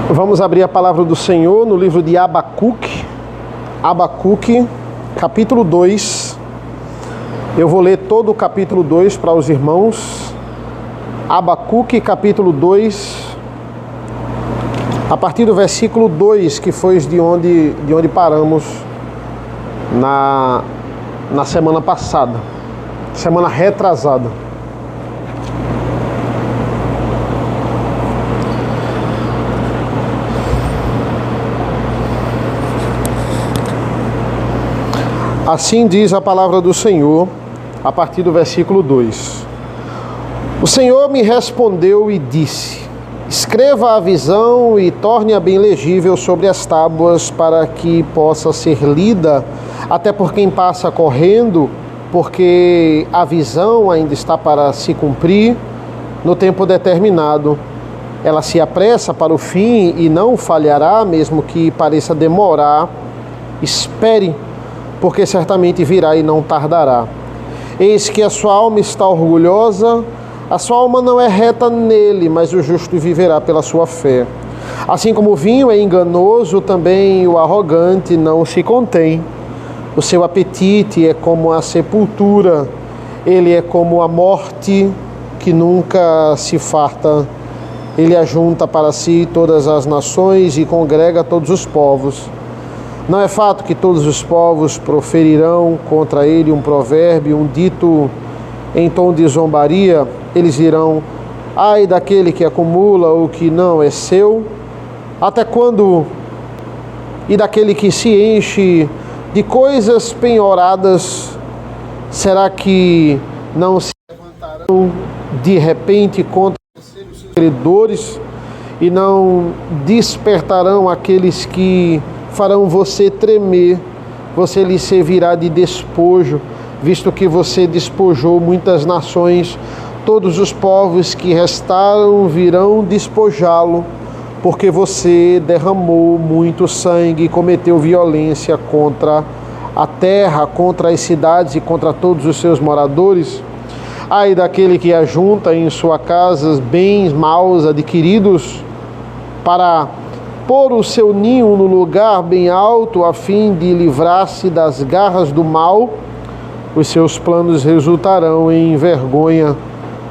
Vamos abrir a palavra do Senhor no livro de Abacuque, capítulo 2. Eu vou ler todo o capítulo 2 para os irmãos. Abacuque, capítulo 2, a partir do versículo 2, que foi de onde paramos na semana passada, semana retrasada. Assim diz a palavra do Senhor, a partir do versículo 2. O Senhor me respondeu e disse: escreva a visão e torne-a bem legível sobre as tábuas, para que possa ser lida até por quem passa correndo, porque a visão ainda está para se cumprir no tempo determinado. Ela se apressa para o fim e não falhará, mesmo que pareça demorar. Espere, porque certamente virá e não tardará. Eis que a sua alma está orgulhosa, a sua alma não é reta nele, mas o justo viverá pela sua fé. Assim como o vinho é enganoso, também o arrogante não se contém. O seu apetite é como a sepultura, ele é como a morte que nunca se farta. Ele ajunta para si todas as nações e congrega todos os povos. Não é fato que todos os povos proferirão contra ele um provérbio, um dito em tom de zombaria? Eles dirão: ai daquele que acumula o que não é seu. Até quando? E daquele que se enche de coisas penhoradas, será que não se levantarão de repente contra os seus credores e não despertarão aqueles que farão você tremer? Você lhe servirá de despojo, visto que você despojou muitas nações. Todos os povos que restaram virão despojá-lo, porque você derramou muito sangue e cometeu violência contra a terra, contra as cidades e contra todos os seus moradores. Ai daquele que ajunta em sua casa bens maus adquiridos para pôr o seu ninho no lugar bem alto, a fim de livrar-se das garras do mal. Os seus planos resultarão em vergonha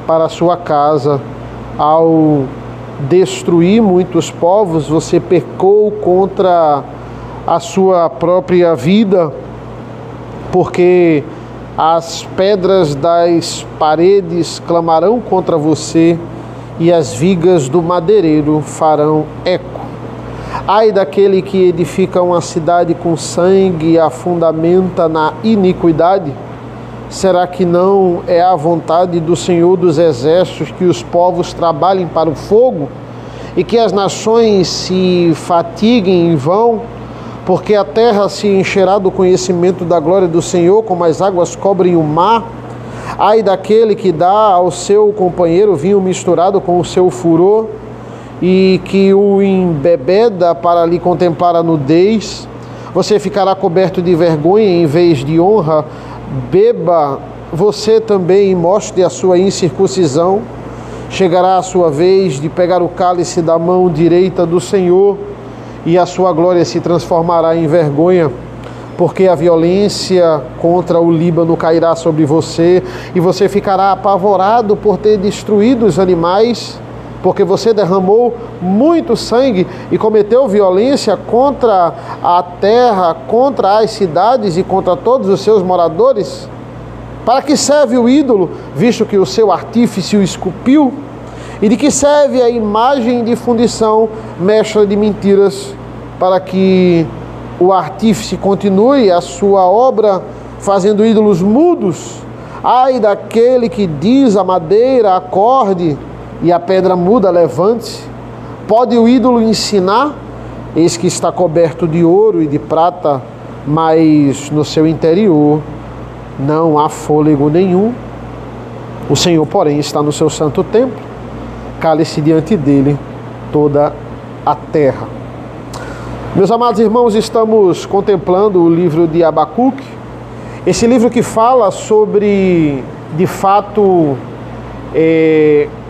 para a sua casa. Ao destruir muitos povos, você pecou contra a sua própria vida, porque as pedras das paredes clamarão contra você e as vigas do madeireiro farão eco. Ai daquele que edifica uma cidade com sangue e a fundamenta na iniquidade. Será que não é a vontade do Senhor dos Exércitos que os povos trabalhem para o fogo e que as nações se fatiguem em vão? Porque a terra se encherá do conhecimento da glória do Senhor, como as águas cobrem o mar. Ai daquele que dá ao seu companheiro vinho misturado com o seu furor, e que o embebeda para lhe contemplar a nudez. Você ficará coberto de vergonha em vez de honra. Beba você também e mostre a sua incircuncisão. Chegará a sua vez de pegar o cálice da mão direita do Senhor, e a sua glória se transformará em vergonha, porque a violência contra o Líbano cairá sobre você, e você ficará apavorado por ter destruído os animais, porque você derramou muito sangue e cometeu violência contra a terra, contra as cidades e contra todos os seus moradores. Para que serve o ídolo, visto que o seu artífice o esculpiu? E de que serve a imagem de fundição, mestra de mentiras, para que o artífice continue a sua obra fazendo ídolos mudos? Ai daquele que diz a madeira acorde e a pedra muda levante-se. Pode o ídolo ensinar? Eis que está coberto de ouro e de prata, mas no seu interior não há fôlego nenhum. O Senhor, porém, está no seu santo templo. Cale-se diante dele toda a terra. Meus amados irmãos, estamos contemplando o livro de Abacuque, esse livro que fala sobre, de fato,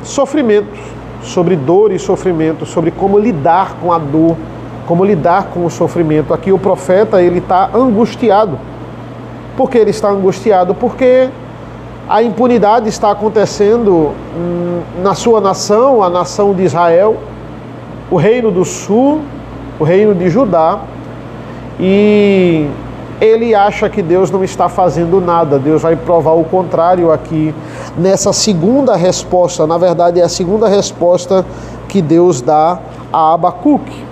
sofrimentos, sobre dor e sofrimento, sobre como lidar com a dor, como lidar com o sofrimento. Aqui o profeta, ele está angustiado. Por que ele está angustiado? Porque a impunidade está acontecendo na sua nação, a nação de Israel, o reino do sul, o reino de Judá, e ele acha que Deus não está fazendo nada. Deus vai provar o contrário aqui nessa segunda resposta. Na verdade, é a segunda resposta que Deus dá a Abacuque.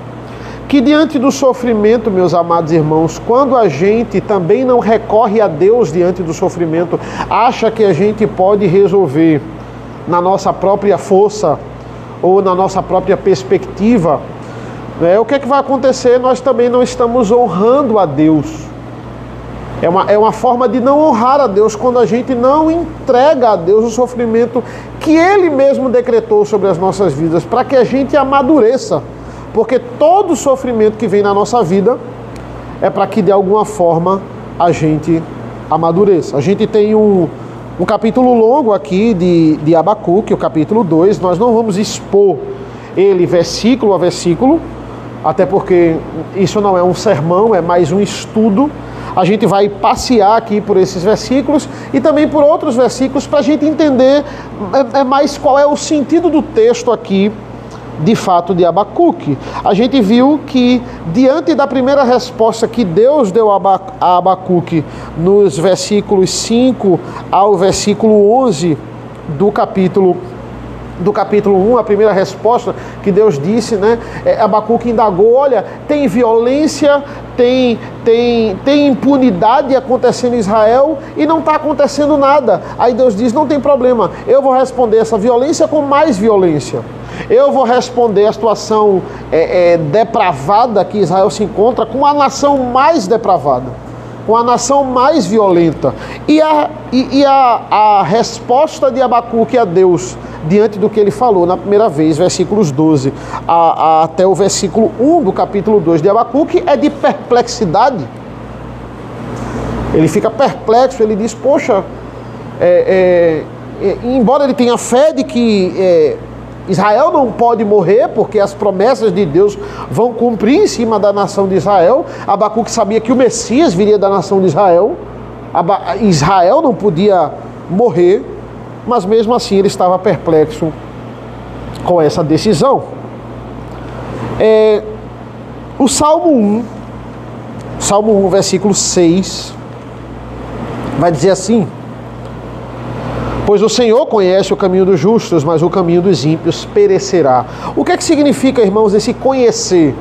Que diante do sofrimento, meus amados irmãos, quando a gente também não recorre a Deus diante do sofrimento, acha que a gente pode resolver na nossa própria força ou na nossa própria perspectiva, né? O que é que vai acontecer? Nós também não estamos honrando a Deus. É uma forma de não honrar a Deus quando a gente não entrega a Deus o sofrimento que Ele mesmo decretou sobre as nossas vidas, para que a gente amadureça. Porque todo sofrimento que vem na nossa vida é para que de alguma forma a gente amadureça. A gente tem um capítulo longo aqui de Abacuque, o capítulo 2. Nós não vamos expor ele versículo a versículo, até porque isso não é um sermão, é mais um estudo. A gente vai passear aqui por esses versículos e também por outros versículos para a gente entender mais qual é o sentido do texto aqui, de fato, de Abacuque. A gente viu que diante da primeira resposta que Deus deu a Abacuque nos versículos 5 ao versículo 11 do capítulo 1, a primeira resposta que Deus disse, né? Abacuque indagou: olha, tem violência, tem impunidade acontecendo em Israel e não está acontecendo nada. Aí Deus diz: não tem problema, eu vou responder essa violência com mais violência. Eu vou responder a situação depravada que Israel se encontra com a nação mais depravada, com a nação mais violenta. E a resposta de Abacuque a Deus, diante do que ele falou na primeira vez, versículos 12 até o versículo 1 do capítulo 2 de Abacuque, é de perplexidade. Ele fica perplexo, ele diz: poxa, embora ele tenha fé de que Israel não pode morrer, porque as promessas de Deus vão cumprir em cima da nação de Israel. Abacuque sabia que o Messias viria da nação de Israel. Israel não podia morrer, mas mesmo assim ele estava perplexo com essa decisão. O Salmo 1, versículo 6, vai dizer assim: pois o Senhor conhece o caminho dos justos, mas o caminho dos ímpios perecerá. O que é que significa, irmãos, esse conhecer?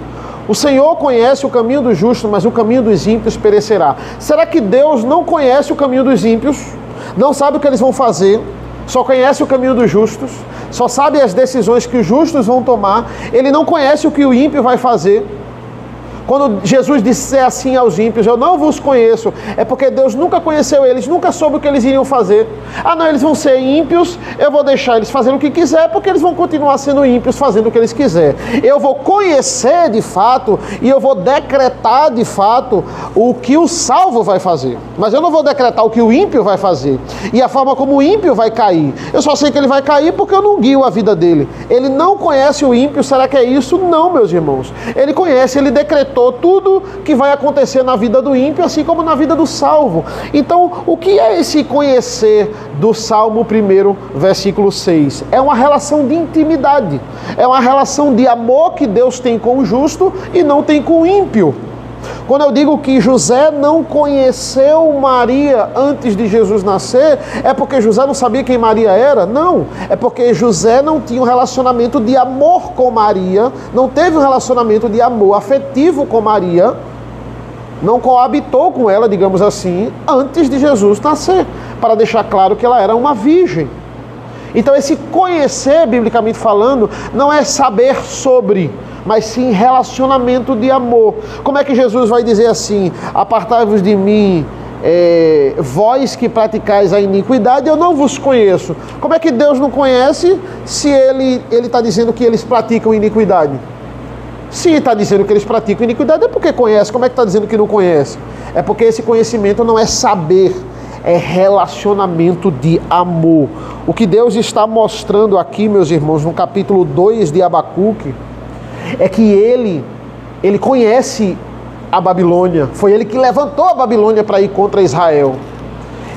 O Senhor conhece o caminho dos justos, mas o caminho dos ímpios perecerá. Será que Deus não conhece o caminho dos ímpios? Não sabe o que eles vão fazer? Só conhece o caminho dos justos? Só sabe as decisões que os justos vão tomar? Ele não conhece o que o ímpio vai fazer? Quando Jesus disser assim aos ímpios: eu não vos conheço, é porque Deus nunca conheceu eles, nunca soube o que eles iriam fazer. Ah não, eles vão ser ímpios, eu vou deixar eles fazendo o que quiser, porque eles vão continuar sendo ímpios, fazendo o que eles quiserem. Eu vou conhecer de fato e eu vou decretar de fato o que o salvo vai fazer, mas eu não vou decretar o que o ímpio vai fazer e a forma como o ímpio vai cair. Eu só sei que ele vai cair porque eu não guio a vida dele. Ele não conhece o ímpio. Será que é isso? Não, meus irmãos. Ele conhece, ele decretou tudo que vai acontecer na vida do ímpio, assim como na vida do salvo. Então, o que é esse conhecer do Salmo 1, versículo 6? É uma relação de intimidade, é uma relação de amor que Deus tem com o justo e não tem com o ímpio. Quando eu digo que José não conheceu Maria antes de Jesus nascer, é porque José não sabia quem Maria era? Não, é porque José não tinha um relacionamento de amor com Maria, não teve um relacionamento de amor afetivo com Maria, não coabitou com ela, digamos assim, antes de Jesus nascer, para deixar claro que ela era uma virgem. Então esse conhecer, biblicamente falando, não é saber sobre, mas sim relacionamento de amor. Como é que Jesus vai dizer assim: apartai-vos de mim, vós que praticais a iniquidade, eu não vos conheço? Como é que Deus não conhece se Ele está dizendo que eles praticam iniquidade? Se está dizendo que eles praticam iniquidade, é porque conhece. Como é que está dizendo que não conhece? É porque esse conhecimento não é saber, é relacionamento de amor. O que Deus está mostrando aqui, meus irmãos, no capítulo 2 de Abacuque, é que ele conhece a Babilônia. Foi ele que levantou a Babilônia para ir contra Israel.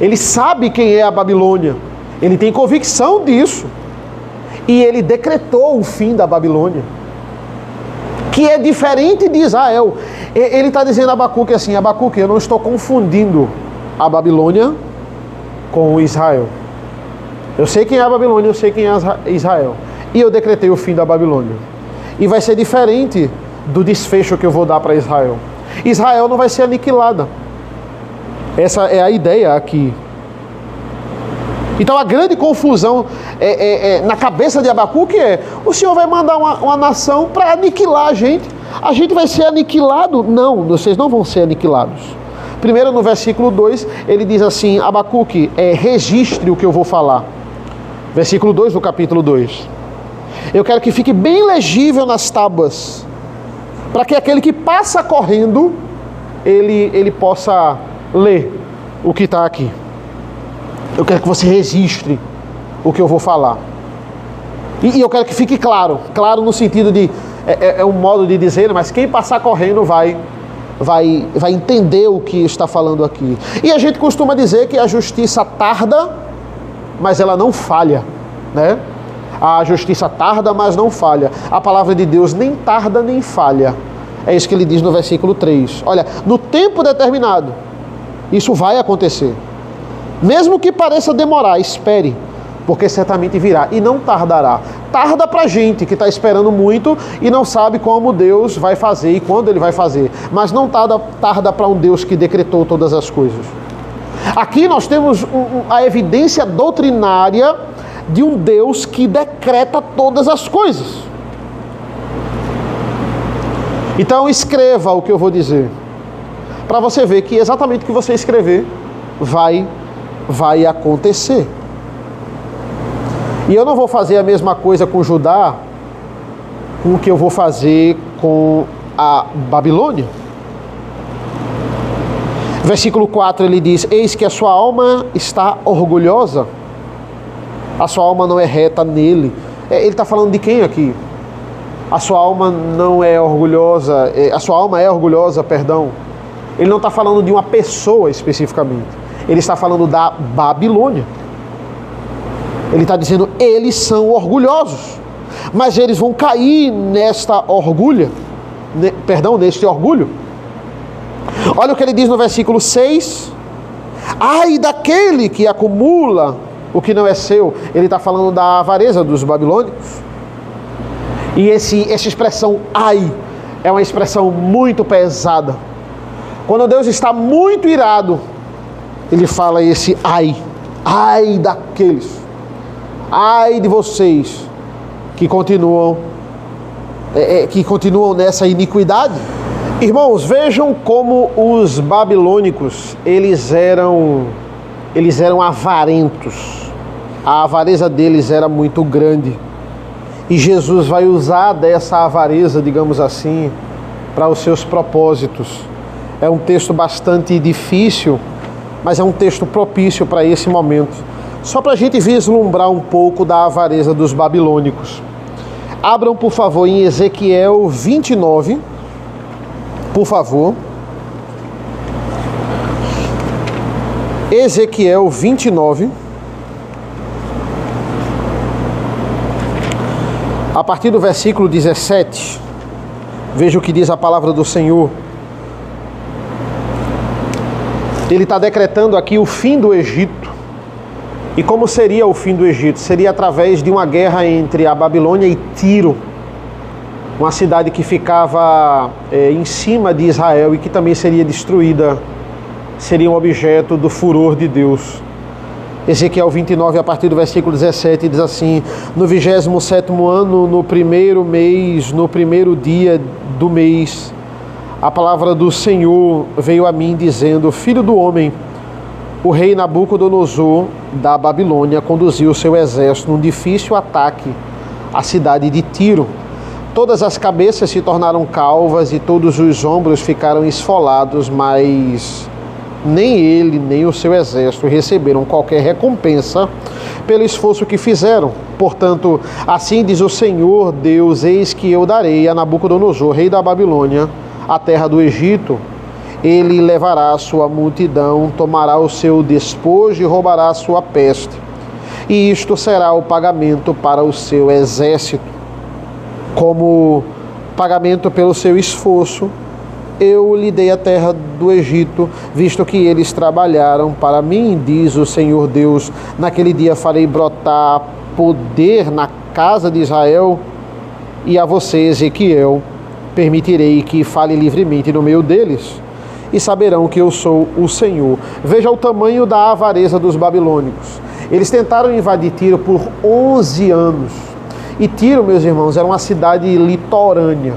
Ele sabe quem é a Babilônia. Ele tem convicção disso. E ele decretou o fim da Babilônia, que é diferente de Israel. Ele está dizendo a Abacuque assim: Abacuque, eu não estou confundindo a Babilônia com Israel. Eu sei quem é a Babilônia, eu sei quem é Israel. E eu decretei o fim da Babilônia. E vai ser diferente do desfecho que eu vou dar para Israel. Israel não vai ser aniquilada. Essa é a ideia aqui. Então a grande confusão na cabeça de Abacuque é: o Senhor vai mandar uma nação para aniquilar a gente vai ser aniquilado? Não, vocês não vão ser aniquilados. Primeiro, no versículo 2, ele diz assim: Abacuque, registre o que eu vou falar. Versículo 2 do capítulo 2. Eu quero que fique bem legível nas tábuas, para que aquele que passa correndo, ele possa ler o que está aqui. Eu quero que você registre o que eu vou falar. E eu quero que fique claro no sentido de, é um modo de dizer, mas quem passar correndo vai entender o que está falando aqui. E a gente costuma dizer que a justiça tarda, mas ela não falha, né? A justiça tarda, mas não falha. A palavra de Deus nem tarda nem falha. É isso que ele diz no versículo 3. Olha, no tempo determinado, isso vai acontecer. Mesmo que pareça demorar, espere, porque certamente virá e não tardará. Tarda para a gente que está esperando muito e não sabe como Deus vai fazer e quando Ele vai fazer. Mas não tarda para um Deus que decretou todas as coisas. Aqui nós temos a evidência doutrinária de um Deus que decreta todas as coisas. Então escreva o que eu vou dizer, para você ver que exatamente o que você escrever vai acontecer. E eu não vou fazer a mesma coisa com Judá com o que eu vou fazer com a Babilônia. Versículo 4 ele diz: eis que a sua alma está orgulhosa, a sua alma não é reta nele. Ele está falando de quem aqui? A sua alma não é orgulhosa, a sua alma é orgulhosa, perdão. Ele não está falando de uma pessoa especificamente. Ele está falando da Babilônia. Ele está dizendo: eles são orgulhosos, mas eles vão cair neste orgulho. Olha o que ele diz no versículo 6. Ai daquele que acumula o que não é seu. Ele está falando da avareza dos babilônicos. E essa expressão ai é uma expressão muito pesada. Quando Deus está muito irado, Ele fala esse ai. Ai daqueles. Ai de vocês que continuam nessa iniquidade. Irmãos, vejam como os babilônicos, eles eram avarentos. A avareza deles era muito grande. E Jesus vai usar dessa avareza, digamos assim, para os seus propósitos. É um texto bastante difícil, mas é um texto propício para esse momento. Só para a gente vislumbrar um pouco da avareza dos babilônicos. Abram, por favor, em Ezequiel 29, por favor. Ezequiel 29. A partir do versículo 17, veja o que diz a palavra do Senhor. Ele está decretando aqui o fim do Egito. E como seria o fim do Egito? Seria através de uma guerra entre a Babilônia e Tiro, uma cidade que ficava em cima de Israel e que também seria destruída, seria um objeto do furor de Deus. Ezequiel 29, a partir do versículo 17, diz assim: no 27º ano, no primeiro mês, no primeiro dia do mês, a palavra do Senhor veio a mim dizendo: filho do homem, o rei Nabucodonosor da Babilônia conduziu o seu exército num difícil ataque à cidade de Tiro. Todas as cabeças se tornaram calvas e todos os ombros ficaram esfolados, mas nem ele, nem o seu exército receberam qualquer recompensa pelo esforço que fizeram. Portanto, assim diz o Senhor Deus: eis que eu darei a Nabucodonosor, rei da Babilônia, a terra do Egito. Ele levará a sua multidão, tomará o seu despojo e roubará a sua peste. E isto será o pagamento para o seu exército. Como pagamento pelo seu esforço, eu lhe dei a terra do Egito, visto que eles trabalharam para mim, diz o Senhor Deus. Naquele dia farei brotar poder na casa de Israel, e a você, Ezequiel, permitirei que fale livremente no meio deles, e saberão que eu sou o Senhor. Veja o tamanho da avareza dos babilônicos. Eles tentaram invadir Tiro por 11 anos. E Tiro, meus irmãos, era uma cidade litorânea.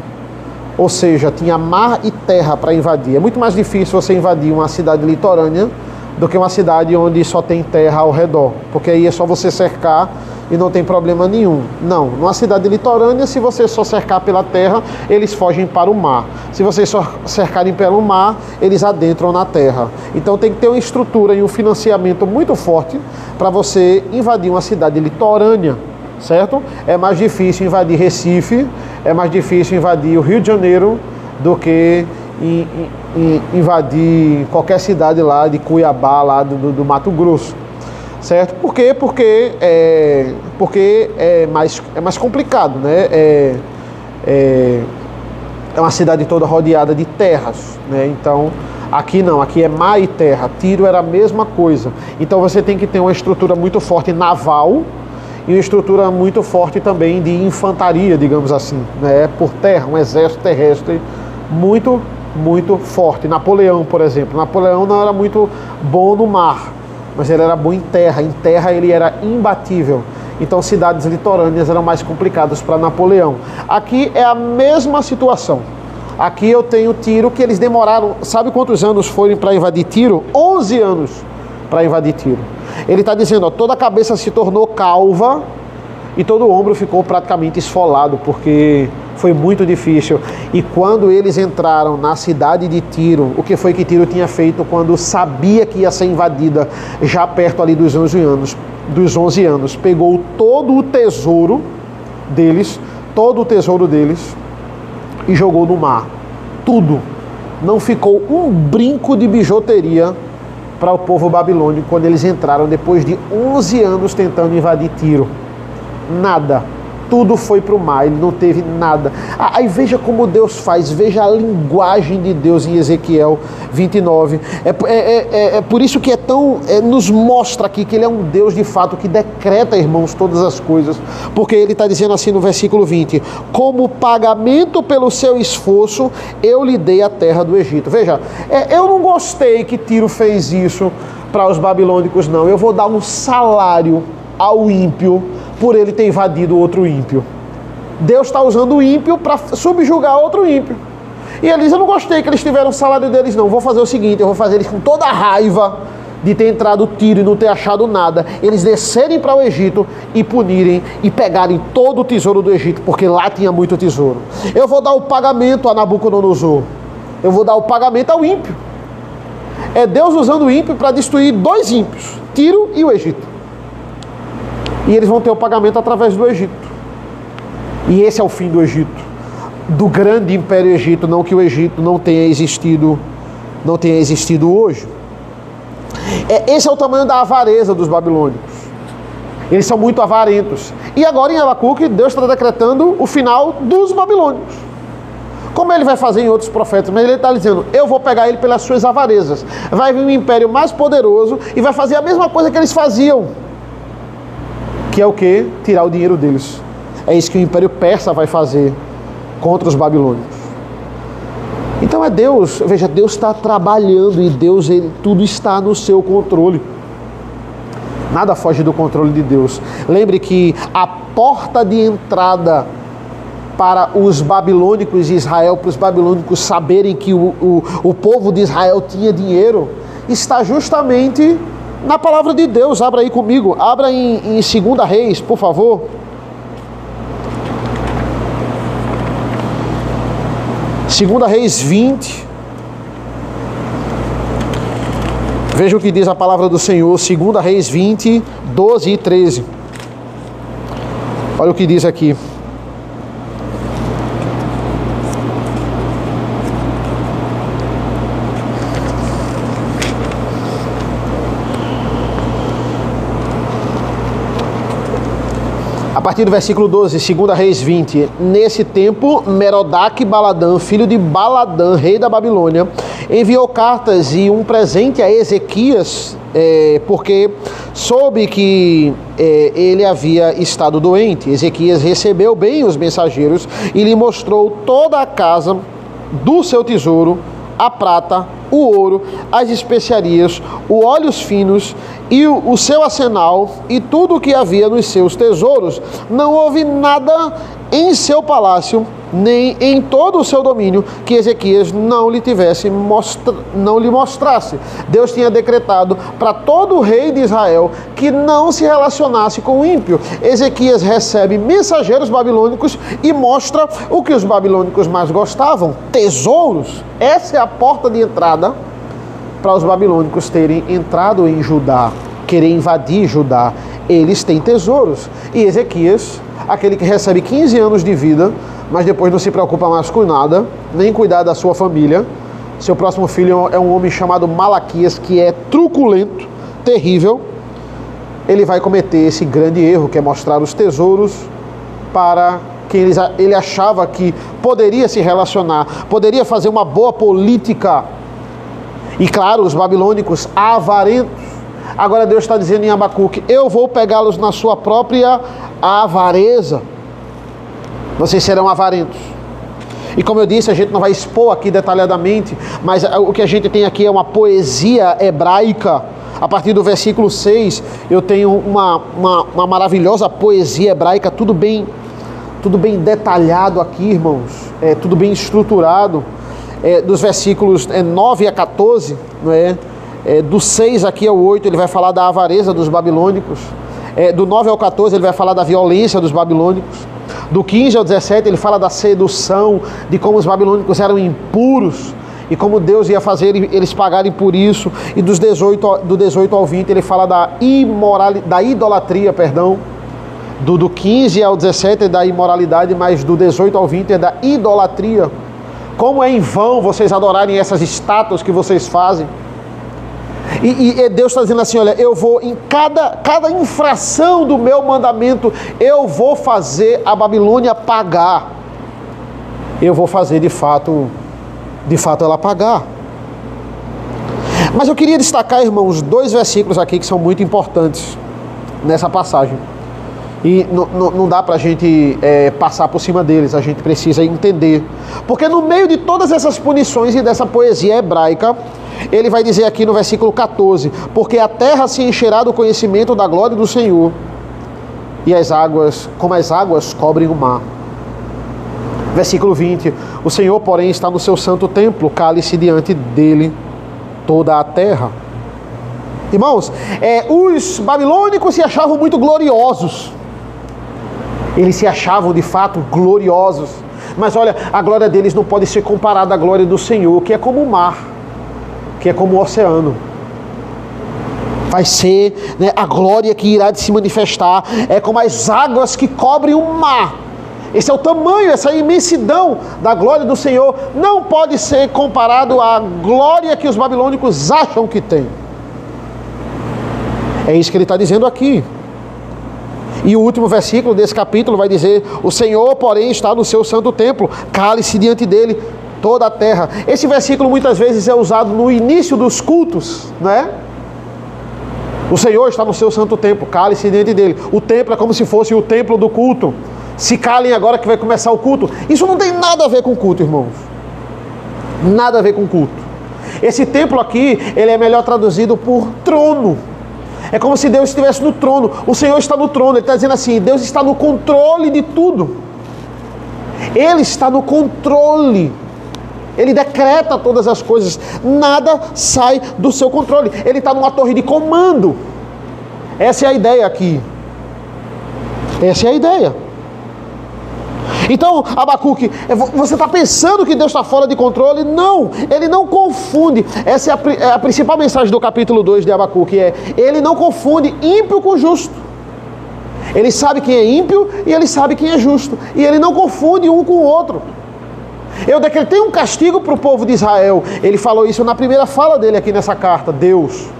Ou seja, tinha mar e terra para invadir. É muito mais difícil você invadir uma cidade litorânea do que uma cidade onde só tem terra ao redor. Porque aí é só você cercar e não tem problema nenhum. Não, numa cidade litorânea, se você só cercar pela terra, eles fogem para o mar. Se vocês só cercarem pelo mar, eles adentram na terra. Então tem que ter uma estrutura e um financiamento muito forte para você invadir uma cidade litorânea, certo? É mais difícil invadir Recife, é mais difícil invadir o Rio de Janeiro do que invadir qualquer cidade lá de Cuiabá, lá do Mato Grosso. Certo? Por quê? Porque é mais complicado, né? É uma cidade toda rodeada de terras, né? Então, aqui não, aqui é mar e terra. Tiro era a mesma coisa. Então você tem que ter uma estrutura muito forte naval e uma estrutura muito forte também de infantaria, digamos assim, né? Por terra, um exército terrestre muito, muito forte. Napoleão, por exemplo. Napoleão não era muito bom no mar, mas ele era bom em terra. Em terra ele era imbatível. Então cidades litorâneas eram mais complicadas para Napoleão. Aqui é a mesma situação. Aqui eu tenho Tiro, que eles demoraram, sabe quantos anos foram para invadir Tiro? 11 anos para invadir Tiro. Ele está dizendo, ó, toda a cabeça se tornou calva e todo o ombro ficou praticamente esfolado, porque foi muito difícil. E quando eles entraram na cidade de Tiro, o que foi que Tiro tinha feito quando sabia que ia ser invadida, já perto ali dos 11 anos, pegou todo o tesouro deles e jogou no mar. Tudo. Não ficou um brinco de bijuteria para o povo babilônico quando eles entraram depois de 11 anos tentando invadir Tiro. Nada. Tudo foi para o mar, ele não teve nada. Aí veja como Deus faz, veja a linguagem de Deus em Ezequiel 29. É por isso que nos mostra aqui que ele é um Deus de fato que decreta, irmãos, todas as coisas. Porque ele está dizendo assim no versículo 20: como pagamento pelo seu esforço, eu lhe dei a terra do Egito. Veja, eu não gostei que Tiro fez isso para os babilônicos, não. Eu vou dar um salário ao ímpio por ele ter invadido outro ímpio. Deus está usando o ímpio para subjugar outro ímpio. E ele diz, eu não gostei que eles tiveram o salário deles, não. Vou fazer o seguinte, eu vou fazer eles com toda a raiva de ter entrado Tiro e não ter achado nada, eles descerem para o Egito e punirem e pegarem todo o tesouro do Egito, porque lá tinha muito tesouro. Eu vou dar o pagamento a Nabucodonosor. Eu vou dar o pagamento ao ímpio. É Deus usando o ímpio para destruir dois ímpios, Tiro e o Egito. E eles vão ter o pagamento através do Egito. E esse é o fim do Egito. Do grande Império Egito, não que o Egito não tenha existido hoje. Esse é o tamanho da avareza dos babilônicos. Eles são muito avarentos. E agora em Abacuque, Deus está decretando o final dos babilônicos. Como ele vai fazer em outros profetas, mas ele está dizendo, eu vou pegar ele pelas suas avarezas. Vai vir um império mais poderoso e vai fazer a mesma coisa que eles faziam. Que é o que? Tirar o dinheiro deles. É isso que o Império Persa vai fazer contra os babilônicos. Então é Deus, veja, Deus está trabalhando e Deus, tudo está no seu controle. Nada foge do controle de Deus. Lembre que a porta de entrada para os babilônicos de Israel, para os babilônicos saberem que o povo de Israel tinha dinheiro, está justamente na palavra de Deus. Abra aí comigo, abra em 2 Reis, por favor. Segunda Reis 20. Veja o que diz a palavra do Senhor, 2 Reis 20, 12 e 13. Olha o que diz aqui. A partir do versículo 12, 2 Reis 20. Nesse tempo, Merodach-Baladã, filho de Baladã, rei da Babilônia, enviou cartas e um presente a Ezequias, porque soube que ele havia estado doente. Ezequias recebeu bem os mensageiros e lhe mostrou toda a casa do seu tesouro, a prata, o ouro, as especiarias, os óleos finos e o seu arsenal e tudo o que havia nos seus tesouros. Não houve nada em seu palácio, nem em todo o seu domínio, que Ezequias não lhe mostrasse. Deus tinha decretado para todo o rei de Israel que não se relacionasse com o ímpio. Ezequias recebe mensageiros babilônicos e mostra o que os babilônicos mais gostavam: tesouros. Essa é a porta de entrada para os babilônicos terem entrado em Judá, querer invadir Judá. Eles têm tesouros. E Ezequias, aquele que recebe 15 anos de vida, mas depois não se preocupa mais com nada, nem cuidar da sua família. Seu próximo filho é um homem chamado Malaquias, que é truculento, terrível. Ele vai cometer esse grande erro, que é mostrar os tesouros para quem ele achava que poderia se relacionar, poderia fazer uma boa política. E claro, os babilônicos avarentos. Agora Deus está dizendo em Abacuque: eu vou pegá-los na sua própria avareza. Vocês serão avarentos. E como eu disse, a gente não vai expor aqui detalhadamente, mas o que a gente tem aqui é uma poesia hebraica. A partir do versículo 6, eu tenho uma maravilhosa poesia hebraica, tudo bem detalhado aqui, irmãos, tudo bem estruturado. Dos versículos 9 a 14, não é? Do 6 aqui ao 8, ele vai falar da avareza dos babilônicos. Do 9 ao 14, ele vai falar da violência dos babilônicos. Do 15 ao 17, ele fala da sedução, de como os babilônicos eram impuros e como Deus ia fazer eles pagarem por isso. E do 18 ao 20, ele fala da idolatria, perdão. Do 15 ao 17 é da imoralidade, mas do 18 ao 20 é da idolatria. Como é em vão vocês adorarem essas estátuas que vocês fazem. E Deus está dizendo assim: olha, eu vou em cada infração do meu mandamento, eu vou fazer a Babilônia pagar. Eu vou fazer de fato ela pagar. Mas eu queria destacar, irmãos, 2 versículos aqui que são muito importantes nessa passagem. E não dá para a gente passar por cima deles, a gente precisa entender. Porque no meio de todas essas punições e dessa poesia hebraica, ele vai dizer aqui no versículo 14: porque a terra se encherá do conhecimento da glória do Senhor, e as águas, como as águas cobrem o mar. Versículo 20: o Senhor, porém, está no seu santo templo, cale-se diante dele toda a terra. Irmãos, os babilônicos se achavam muito gloriosos. Eles se achavam de fato gloriosos. Mas olha, a glória deles não pode ser comparada à glória do Senhor, que é como o mar, que é como o oceano. Vai ser, né, a glória que irá de se manifestar, é como as águas que cobrem o mar. Esse é o tamanho, essa imensidão da glória do Senhor. Não pode ser comparado à glória que os babilônicos acham que tem. É isso que ele está dizendo aqui. E o último versículo desse capítulo vai dizer: o Senhor, porém, está no seu santo templo, cale-se diante dele toda a terra. Esse versículo muitas vezes é usado no início dos cultos, não é? O Senhor está no seu santo templo, cale-se diante dele. O templo é como se fosse o templo do culto. Se calem agora que vai começar o culto. Isso não tem nada a ver com culto, irmãos. Nada a ver com culto. Esse templo aqui, ele é melhor traduzido por trono. É como se Deus estivesse no trono. O Senhor está no trono. Ele está dizendo assim: Deus está no controle de tudo. Ele está no controle. Ele decreta todas as coisas. Nada sai do seu controle. Ele está numa torre de comando. Essa é a ideia aqui. Essa é a ideia. Então, Abacuque, você está pensando que Deus está fora de controle? Não, ele não confunde. Essa é a principal mensagem do capítulo 2 de Abacuque, ele não confunde ímpio com justo. Ele sabe quem é ímpio e ele sabe quem é justo. E ele não confunde um com o outro. Eu decretei um castigo para o povo de Israel. Ele falou isso na primeira fala dele aqui nessa carta, Deus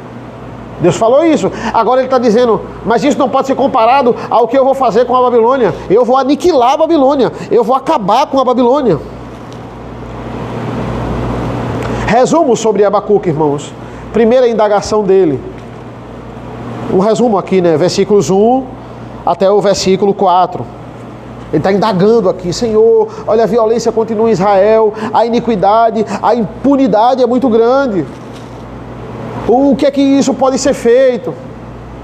falou isso. Agora ele está dizendo, mas isso não pode ser comparado ao que eu vou fazer com a Babilônia. Eu vou aniquilar a Babilônia. Eu vou acabar com a Babilônia. Resumo sobre Abacuque, irmãos. Primeira indagação dele. Um resumo aqui, né? Versículos 1 até o versículo 4. Ele está indagando aqui, Senhor, olha, a violência continua em Israel, a iniquidade, a impunidade é muito grande. O que é que isso pode ser feito?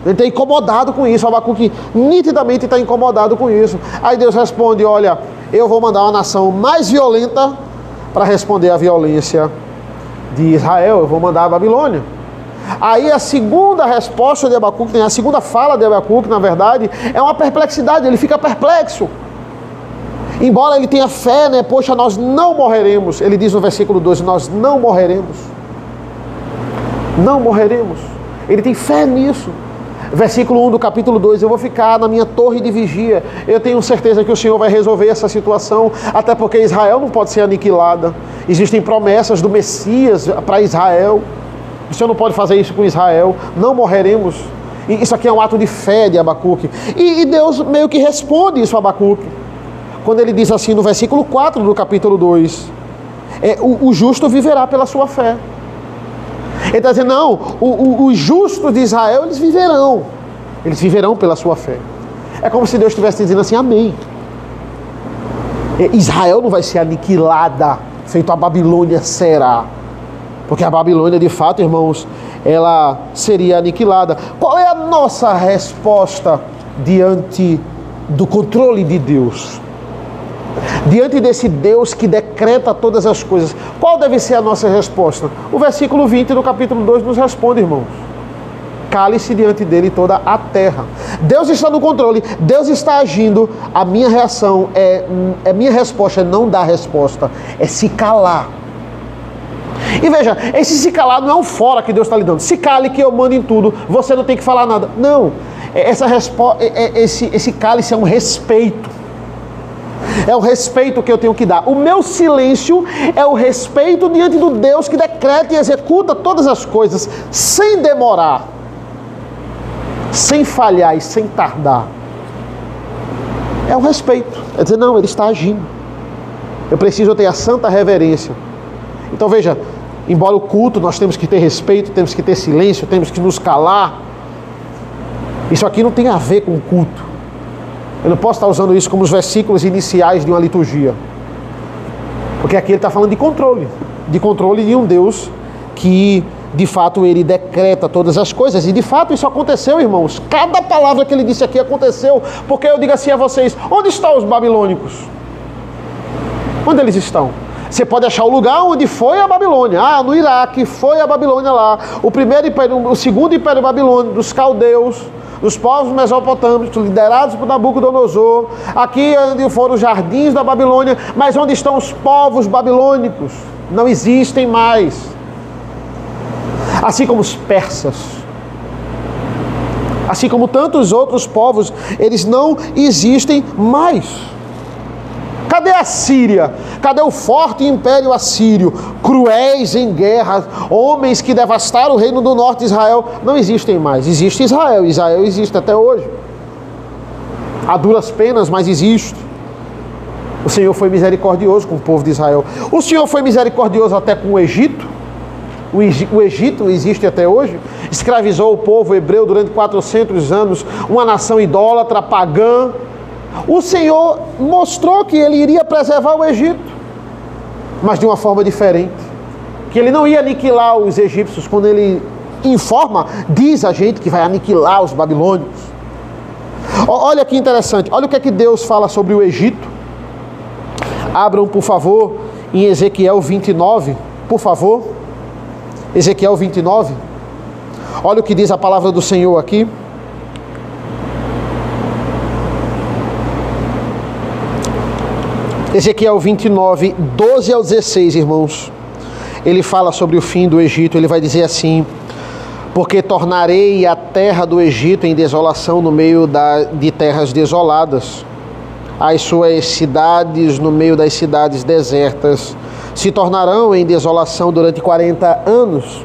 Ele está incomodado com isso, Abacuque nitidamente está incomodado com isso. Aí Deus responde, olha, eu vou mandar uma nação mais violenta para responder à violência de Israel, eu vou mandar a Babilônia. Aí a segunda resposta de Abacuque, a segunda fala de Abacuque, na verdade, é uma perplexidade, ele fica perplexo. Embora ele tenha fé, né? Poxa, nós não morreremos. Ele diz no versículo 12, nós não morreremos. Não morreremos. Ele tem fé nisso. Versículo 1 do capítulo 2, eu vou ficar na minha torre de vigia. Eu tenho certeza que o Senhor vai resolver essa situação, até porque Israel não pode ser aniquilada. Existem promessas do Messias para Israel. O Senhor não pode fazer isso com Israel. Não morreremos. E isso aqui é um ato de fé de Abacuque. E Deus meio que responde isso a Abacuque. Quando ele diz assim no versículo 4 do capítulo 2, o justo viverá pela sua fé. Ele está dizendo, não, os justos de Israel, eles viverão pela sua fé. É como se Deus estivesse dizendo assim, amém. Israel não vai ser aniquilada, feito a Babilônia será. Porque a Babilônia, de fato, irmãos, ela seria aniquilada. Qual é a nossa resposta diante do controle de Deus? Diante desse Deus que decreta todas as coisas, qual deve ser a nossa resposta? O versículo 20 do capítulo 2 nos responde, irmãos. Cale-se diante dele toda a terra. Deus está no controle, Deus está agindo. A minha reação minha resposta é não dar resposta, é se calar. E veja, esse se calar não é um fora que Deus está lhe dando. Se cale que eu mando em tudo, você não tem que falar nada. Não, esse cálice é um respeito. É o respeito que eu tenho que dar. O meu silêncio é o respeito diante do Deus que decreta e executa todas as coisas sem demorar, sem falhar e sem tardar. É o respeito. É dizer, não, ele está agindo. Eu preciso ter a santa reverência. Então veja, embora o culto nós temos que ter respeito, temos que ter silêncio, temos que nos calar, isso aqui não tem a ver com o culto. Eu não posso estar usando isso como os versículos iniciais de uma liturgia. Porque aqui ele está falando de controle de um Deus que, de fato, ele decreta todas as coisas. E, de fato, isso aconteceu, irmãos. Cada palavra que ele disse aqui aconteceu. Porque eu digo assim a vocês, onde estão os babilônicos? Onde eles estão? Você pode achar o lugar onde foi a Babilônia. Ah, no Iraque, foi a Babilônia lá. O primeiro império, o segundo império babilônico, dos caldeus, dos povos mesopotâmicos, liderados por Nabucodonosor. Aqui onde foram os jardins da Babilônia. Mas onde estão os povos babilônicos? Não existem mais. Assim como os persas. Assim como tantos outros povos, eles não existem mais. Cadê a Síria? Cadê o forte império assírio? Cruéis em guerra, homens que devastaram o reino do norte de Israel, não existem mais. Existe Israel, Israel existe até hoje. A duras penas, mas existe. O Senhor foi misericordioso com o povo de Israel. O Senhor foi misericordioso até com o Egito. O Egito existe até hoje. Escravizou o povo hebreu durante 400 anos, uma nação idólatra, pagã. O Senhor mostrou que Ele iria preservar o Egito, mas de uma forma diferente. Que Ele não ia aniquilar os egípcios quando Ele informa, diz a gente que vai aniquilar os babilônicos. Olha que interessante, olha o que é que Deus fala sobre o Egito. Abram, por favor, em Ezequiel 29, por favor. Ezequiel 29. Olha o que diz a palavra do Senhor aqui. Ezequiel 29, 12 ao 16, irmãos. Ele fala sobre o fim do Egito. Ele vai dizer assim: porque tornarei a terra do Egito em desolação no meio de terras desoladas. As suas cidades no meio das cidades desertas se tornarão em desolação durante 40 anos.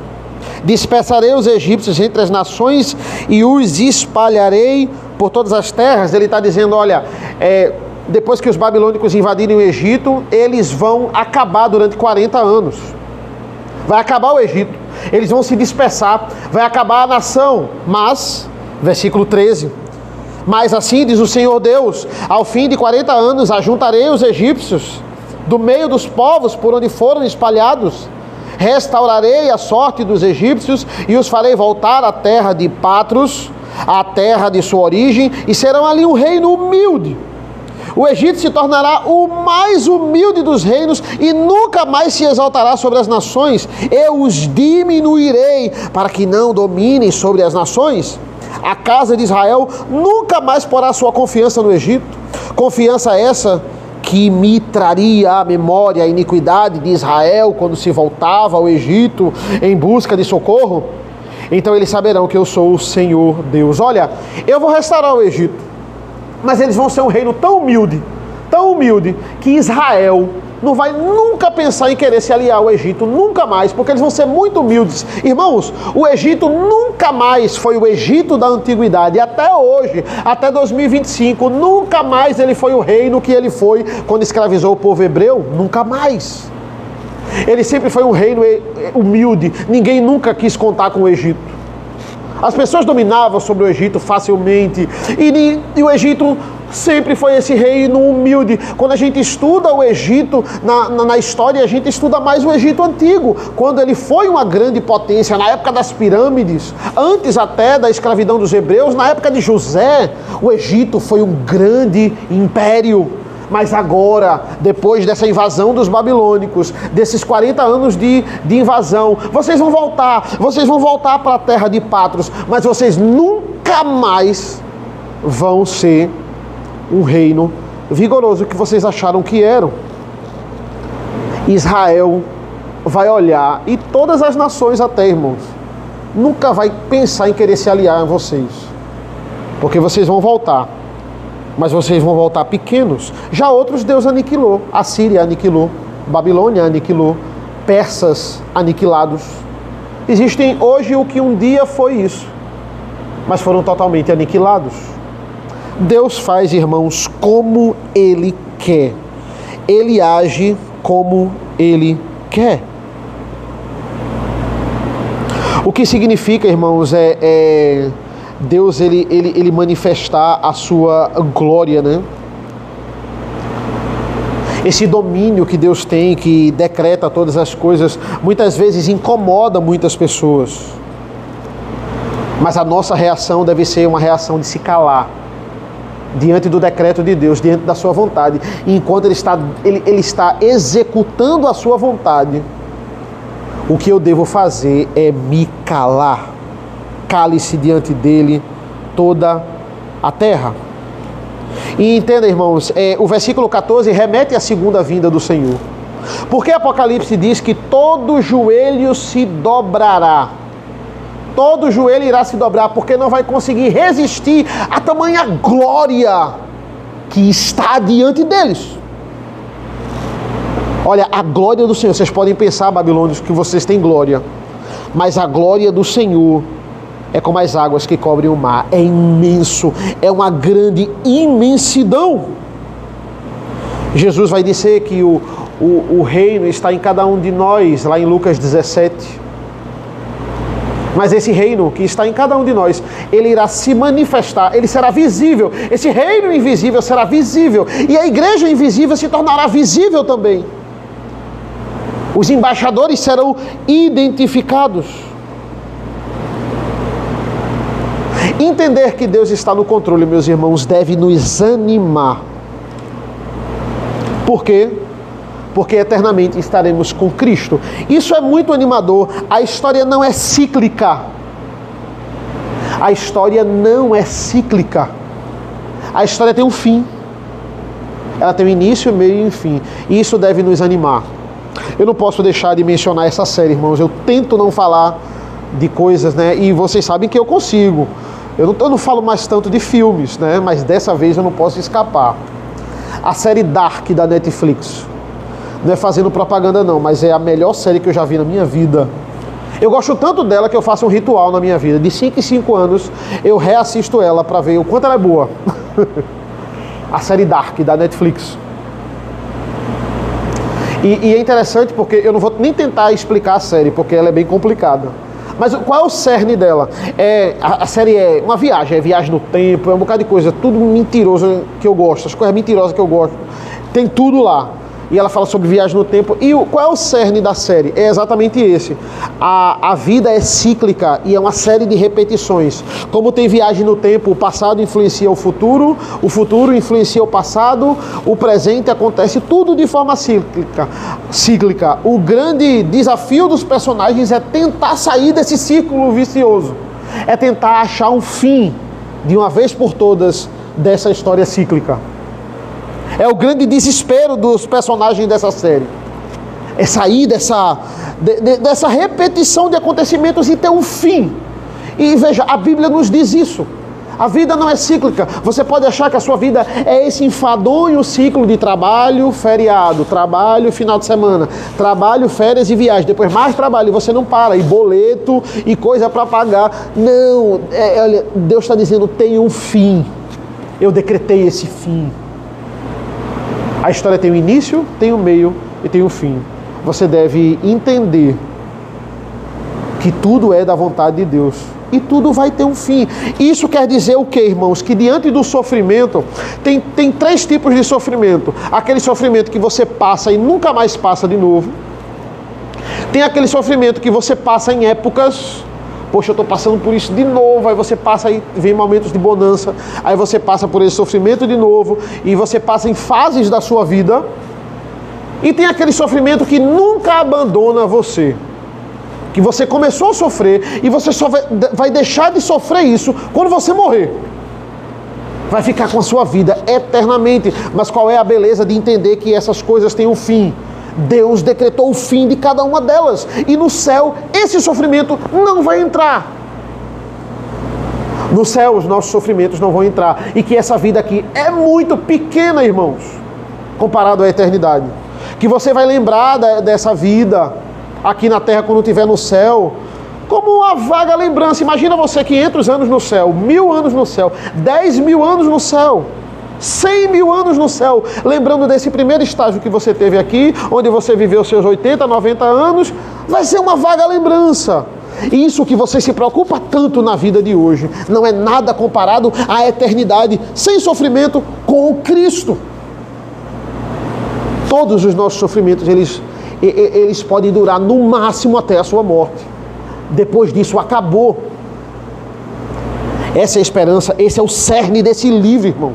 Dispersarei os egípcios entre as nações e os espalharei por todas as terras. Ele está dizendo, olha, depois que os babilônicos invadirem o Egito, eles vão acabar durante 40 anos. Vai acabar o Egito. Eles vão se dispersar. Vai acabar a nação. Mas, versículo 13... mas assim diz o Senhor Deus, ao fim de 40 anos ajuntarei os egípcios do meio dos povos por onde foram espalhados, restaurarei a sorte dos egípcios e os farei voltar à terra de Patros, à terra de sua origem, e serão ali um reino humilde. O Egito se tornará o mais humilde dos reinos e nunca mais se exaltará sobre as nações. Eu os diminuirei para que não dominem sobre as nações. A casa de Israel nunca mais porá sua confiança no Egito. Confiança essa que me traria à memória a iniquidade de Israel quando se voltava ao Egito em busca de socorro. Então eles saberão que eu sou o Senhor Deus. Olha, eu vou restaurar o Egito, mas eles vão ser um reino tão humilde, que Israel não vai nunca pensar em querer se aliar ao Egito, nunca mais, porque eles vão ser muito humildes. Irmãos, o Egito nunca mais foi o Egito da antiguidade, até hoje, até 2025, nunca mais ele foi o reino que ele foi quando escravizou o povo hebreu, nunca mais. Ele sempre foi um reino humilde, ninguém nunca quis contar com o Egito. As pessoas dominavam sobre o Egito facilmente, e o Egito sempre foi esse reino humilde. Quando a gente estuda o Egito na história, a gente estuda mais o Egito antigo, quando ele foi uma grande potência, na época das pirâmides, antes até da escravidão dos hebreus, na época de José, o Egito foi um grande império. Mas agora, depois dessa invasão dos babilônicos, desses 40 anos de invasão, vocês vão voltar para a terra de Patros, mas vocês nunca mais vão ser um reino vigoroso que vocês acharam que eram. Israel vai olhar, e todas as nações até, irmãos, nunca vai pensar em querer se aliar a vocês, porque vocês vão voltar. Mas vocês vão voltar pequenos. Já outros Deus aniquilou. A Síria aniquilou. Babilônia aniquilou. Persas aniquilados. Existem hoje o que um dia foi isso, mas foram totalmente aniquilados. Deus faz, irmãos, como Ele quer. Ele age como Ele quer. O que significa, irmãos, Deus ele manifestar a sua glória, né? Esse domínio que Deus tem, que decreta todas as coisas, muitas vezes incomoda muitas pessoas. Mas a nossa reação deve ser uma reação de se calar diante do decreto de Deus, diante da sua vontade. E enquanto ele está executando a sua vontade, o que eu devo fazer é me calar. Cale-se diante dele toda a terra. E entenda, irmãos, o versículo 14 remete à segunda vinda do Senhor. Porque Apocalipse diz que todo joelho se dobrará. Todo joelho irá se dobrar, porque não vai conseguir resistir a tamanha glória que está diante deles. Olha, a glória do Senhor, vocês podem pensar, babilônios, que vocês têm glória, mas a glória do Senhor é como as águas que cobrem o mar. É imenso, é uma grande imensidão. Jesus vai dizer que o reino está em cada um de nós, lá em Lucas 17. Mas esse reino que está em cada um de nós, ele irá se manifestar, ele será visível. Esse reino invisível será visível. E a igreja invisível se tornará visível também. Os embaixadores serão identificados. Entender que Deus está no controle, meus irmãos, deve nos animar. Por quê? Porque eternamente estaremos com Cristo. Isso é muito animador. A história não é cíclica. A história não é cíclica. A história tem um fim. Ela tem um início, meio e fim. E isso deve nos animar. Eu não posso deixar de mencionar essa série, irmãos. Eu tento não falar de coisas, né? E vocês sabem que eu consigo. Eu não falo mais tanto de filmes, né? Mas dessa vez eu não posso escapar. A série Dark da Netflix. Não é fazendo propaganda não, mas é a melhor série que eu já vi na minha vida. Eu gosto tanto dela que eu faço um ritual na minha vida. De 5 em 5 anos eu reassisto ela para ver o quanto ela é boa. A série Dark da Netflix. E é interessante porque eu não vou nem tentar explicar a série, porque ela é bem complicada. Mas qual é o cerne dela? A série é uma viagem, é viagem no tempo, é um bocado de coisa, tudo mentiroso que eu gosto, as coisas mentirosas que eu gosto, tem tudo lá. E ela fala sobre viagem no tempo. E qual é o cerne da série? É exatamente esse. A vida é cíclica e é uma série de repetições. Como tem viagem no tempo, o passado influencia o futuro influencia o passado, o presente acontece tudo de forma cíclica. O grande desafio dos personagens é tentar sair desse círculo vicioso. É tentar achar um fim, de uma vez por todas, dessa história cíclica. É o grande desespero dos personagens dessa série. É sair dessa repetição de acontecimentos e ter um fim. E veja, a Bíblia nos diz isso. A vida não é cíclica. Você pode achar que a sua vida é esse enfadonho ciclo de trabalho, feriado, trabalho, final de semana, trabalho, férias e viagem. Depois mais trabalho e você não para. E boleto e coisa para pagar. Não, olha, Deus está dizendo, tem um fim. Eu decretei esse fim. A história tem um início, tem um meio e tem um fim. Você deve entender que tudo é da vontade de Deus. E tudo vai ter um fim. Isso quer dizer o quê, irmãos? Que diante do sofrimento, tem 3 tipos de sofrimento. Aquele sofrimento que você passa e nunca mais passa de novo. Tem aquele sofrimento que você passa em épocas. Poxa, eu estou passando por isso de novo. Aí você passa e vem momentos de bonança. Aí você passa por esse sofrimento de novo. E você passa em fases da sua vida. E tem aquele sofrimento que nunca abandona você. Que você começou a sofrer e você só vai deixar de sofrer isso quando você morrer. Vai ficar com a sua vida eternamente. Mas qual é a beleza de entender que essas coisas têm um fim? Deus decretou o fim de cada uma delas. E no céu, esse sofrimento não vai entrar. No céu, os nossos sofrimentos não vão entrar. E que essa vida aqui é muito pequena, irmãos, comparado à eternidade. Que você vai lembrar dessa vida aqui na terra quando estiver no céu, como uma vaga lembrança. Imagina você 500 anos no céu, 1000 anos no céu, 10.000 anos no céu, 100.000 anos no céu, lembrando desse primeiro estágio que você teve aqui, onde você viveu seus 80, 90 anos, vai ser uma vaga lembrança. E isso que você se preocupa tanto na vida de hoje, não é nada comparado à eternidade, sem sofrimento, com Cristo. Todos os nossos sofrimentos, eles podem durar no máximo até a sua morte. Depois disso, acabou. Essa é a esperança, esse é o cerne desse livro, irmão.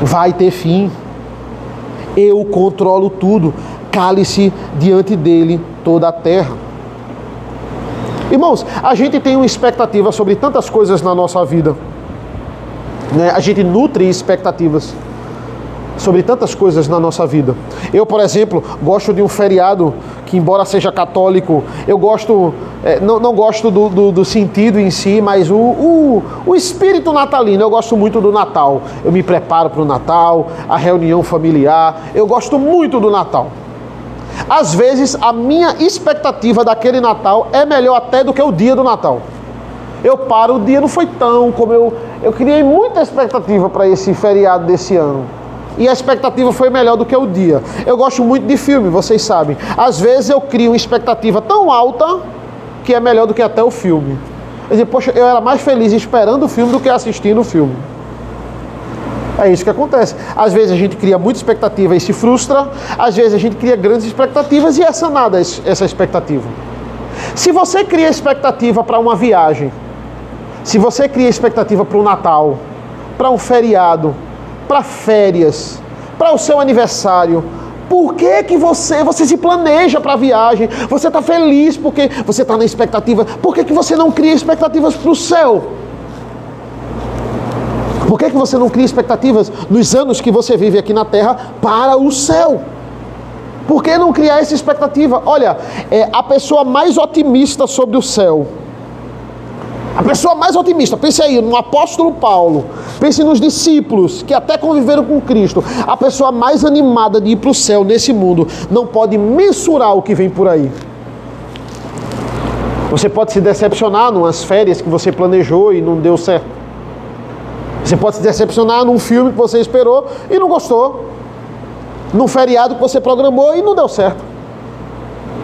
Vai ter fim. Eu controlo tudo. Cale-se diante dele toda a terra. Irmãos, a gente tem uma expectativa sobre tantas coisas na nossa vida, né? A gente nutre expectativas sobre tantas coisas na nossa vida. Eu, por exemplo, gosto de um feriado que, embora seja católico, eu gosto, não gosto do sentido em si, mas o espírito natalino. Eu gosto muito do Natal. Eu me preparo para o Natal, a reunião familiar. Eu gosto muito do Natal. Às vezes, a minha expectativa daquele Natal é melhor até do que o dia do Natal. Eu paro, o dia não foi tão como eu criei muita expectativa para esse feriado desse ano. E a expectativa foi melhor do que o dia. Eu gosto muito de filme, vocês sabem. Às vezes eu crio uma expectativa tão alta que é melhor do que até o filme. Eu digo, poxa, eu era mais feliz esperando o filme do que assistindo o filme. É isso que acontece. Às vezes a gente cria muita expectativa e se frustra. Às vezes a gente cria grandes expectativas e é sanada essa expectativa. Se você cria expectativa para uma viagem, se você cria expectativa para o Natal, para um feriado, para férias, para o seu aniversário, por que você se planeja para a viagem? Você está feliz porque você está na expectativa. Por que você não cria expectativas para o céu? Por que você não cria expectativas nos anos que você vive aqui na terra para o céu? Por que não criar essa expectativa? Olha, a pessoa mais otimista sobre o céu, a pessoa mais otimista, pense aí no apóstolo Paulo, pense nos discípulos que até conviveram com Cristo, a pessoa mais animada de ir para o céu nesse mundo não pode mensurar o que vem por aí. Você pode se decepcionar numas férias que você planejou e não deu certo. Você pode se decepcionar num filme que você esperou e não gostou. Num feriado que você programou e não deu certo.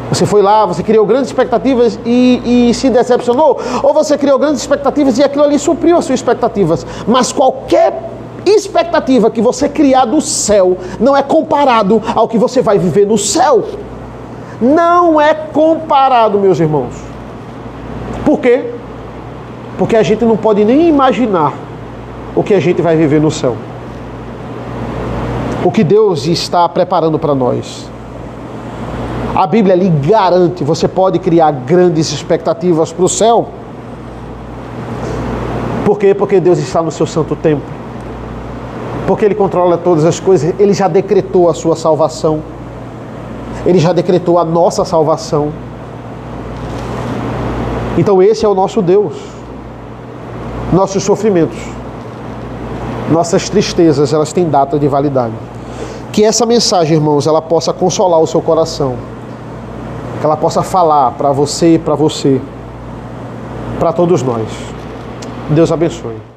Você foi lá, você criou grandes expectativas e se decepcionou. Ou você criou grandes expectativas e aquilo ali supriu as suas expectativas. Mas qualquer expectativa que você criar do céu não é comparado ao que você vai viver no céu. Não é comparado, meus irmãos. Por quê? Porque a gente não pode nem imaginar o que a gente vai viver no céu. O que Deus está preparando para nós. A Bíblia lhe garante, você pode criar grandes expectativas para o céu. Por quê? Porque Deus está no seu santo templo. Porque Ele controla todas as coisas. Ele já decretou a sua salvação. Ele já decretou a nossa salvação. Então esse é o nosso Deus. Nossos sofrimentos, nossas tristezas, elas têm data de validade. Que essa mensagem, irmãos, ela possa consolar o seu coração. Que ela possa falar para você, para todos nós. Deus abençoe.